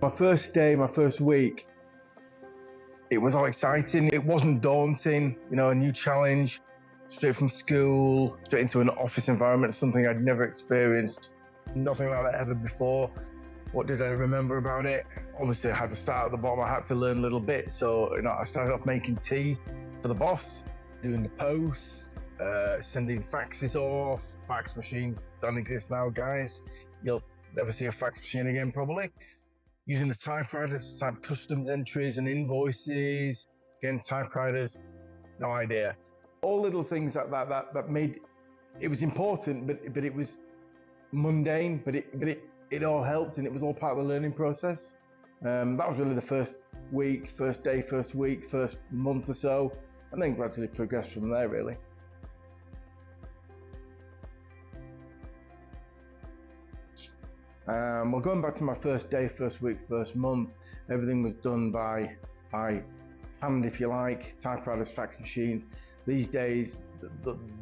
My first day, my first week, it was all exciting. It wasn't daunting, a new challenge, straight from school, straight into an office environment, something I'd never experienced. Nothing like that ever before. What did I remember about it? Obviously, I had to start at the bottom. I had to learn a little bit. So, I started off making tea for the boss, doing the posts, sending faxes off. Fax machines don't exist now, guys. You'll never see a fax machine again, probably. Using the typewriters to type customs entries and invoices. Again, typewriters, no idea. All little things that made it was important, but it was mundane. But it all helped, and it was all part of the learning process. That was really the first week, first day, first week, first month or so, and then gradually progressed from there, really. Well, going back to my first day, first week, first month, everything was done by hand, if you like, typewriters, fax machines. These days,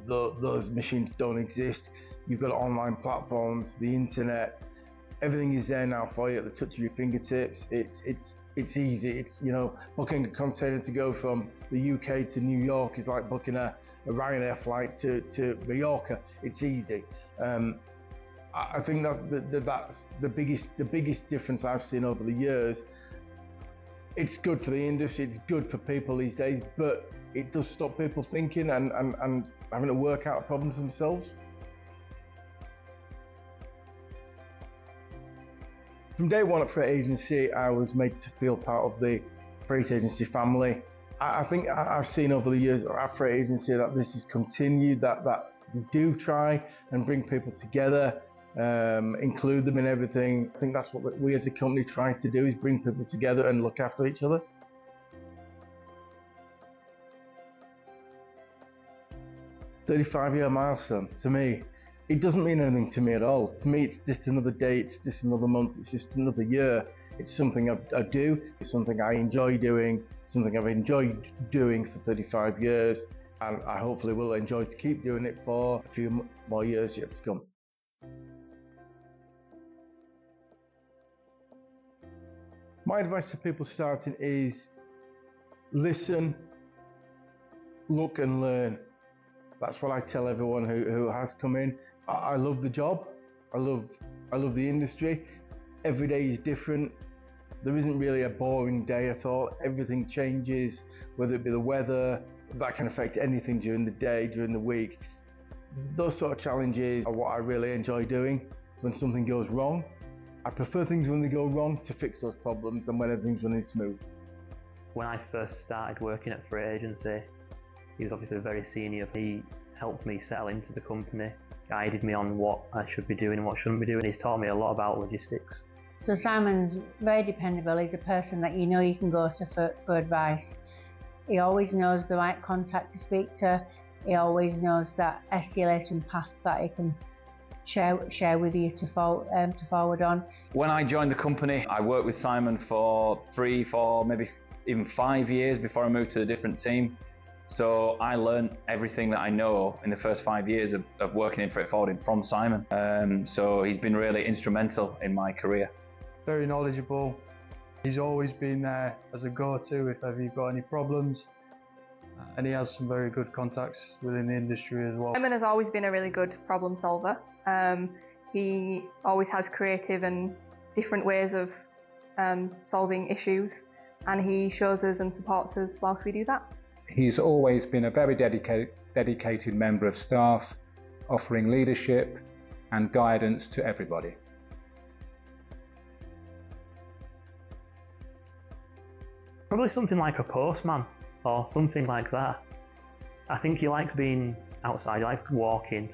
those machines don't exist. You've got online platforms, the internet, everything is there now for you at the touch of your fingertips. It's easy. It's, booking a container to go from the UK to New York is like booking a Ryanair flight to Mallorca. It's easy. I think that's the biggest difference I've seen over the years. It's good for the industry, it's good for people these days, but it does stop people thinking and having to work out problems themselves. From day one at Freight Agency, I was made to feel part of the Freight Agency family. I think I've seen over the years at Freight Agency that this has continued, that we do try and bring people together, include them in everything. I think that's what we as a company try to do, is bring people together and look after each other. "35-year milestone," to me, it doesn't mean anything to me at all. To me, it's just another day, it's just another month, it's just another year. It's something I do, it's something I enjoy doing, something I've enjoyed doing for 35 years, and I hopefully will enjoy to keep doing it for a few more years yet to come. My advice to people starting is listen, look and learn. That's what I tell everyone who has come in. I love the job. I love the industry. Every day is different. There isn't really a boring day at all. Everything changes, whether it be the weather, that can affect anything during the day, during the week. Those sort of challenges are what I really enjoy doing. So when something goes wrong, I prefer things when they go wrong to fix those problems than when everything's running smooth. When I first started working at Freight Agency, he was obviously very senior. He helped me settle into the company, guided me on what I should be doing and what I shouldn't be doing. He's taught me a lot about logistics. So Simon's very dependable. He's a person that you can go to for advice. He always knows the right contact to speak to. He always knows that escalation path that he can share with you to forward on. When I joined the company, I worked with Simon for 3, 4, maybe even 5 years before I moved to a different team. So I learned everything that I know in the first 5 years of working in freight forwarding from Simon. So he's been really instrumental in my career. Very knowledgeable. He's always been there as a go-to if ever you've got any problems. And he has some very good contacts within the industry as well. Simon has always been a really good problem solver. He always has creative and different ways of solving issues, and he shows us and supports us whilst we do that. He's always been a very dedicated member of staff, offering leadership and guidance to everybody. Probably something like a postman or something like that. I think he likes being outside, he likes walking.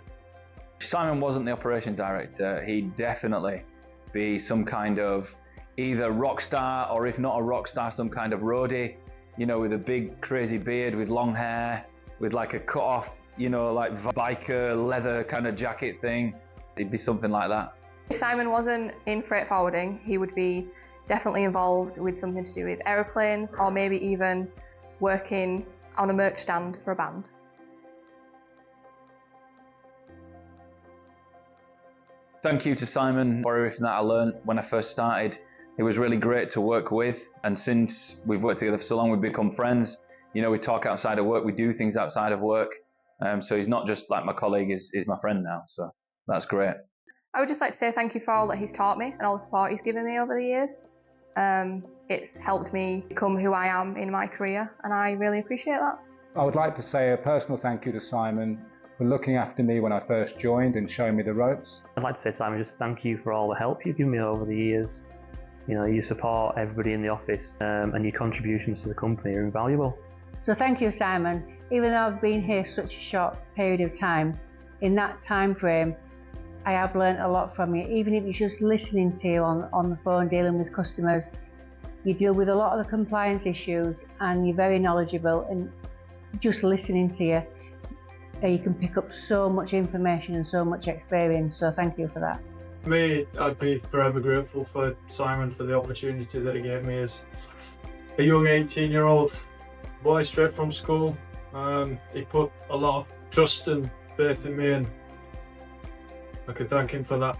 If Simon wasn't the operation director, he'd definitely be some kind of either rock star, or if not a rock star, some kind of roadie, with a big crazy beard, with long hair, with like a cut off, like biker leather kind of jacket thing. It'd be something like that. If Simon wasn't in freight forwarding, he would be definitely involved with something to do with aeroplanes, or maybe even working on a merch stand for a band. Thank you to Simon for everything that I learned when I first started. He was really great to work with, and since we've worked together for so long, we've become friends. You know, we talk outside of work, we do things outside of work. So he's not just like my colleague, he's my friend now, so that's great. I would just like to say thank you for all that he's taught me and all the support he's given me over the years. It's helped me become who I am in my career, and I really appreciate that. I would like to say a personal thank you to Simon for looking after me when I first joined and showing me the ropes. I'd like to say, Simon, just thank you for all the help you've given me over the years. You know, you support everybody in the office, and your contributions to the company are invaluable. So thank you, Simon. Even though I've been here such a short period of time, in that time frame, I have learnt a lot from you. Even if it's just listening to you on the phone, dealing with customers, you deal with a lot of the compliance issues, and you're very knowledgeable, and just listening to you, you can pick up so much information and so much experience. So thank you for that. For me, I'd be forever grateful for Simon for the opportunity that he gave me as a young 18-year-old boy straight from school. He put a lot of trust and faith in me, and I could thank him for that.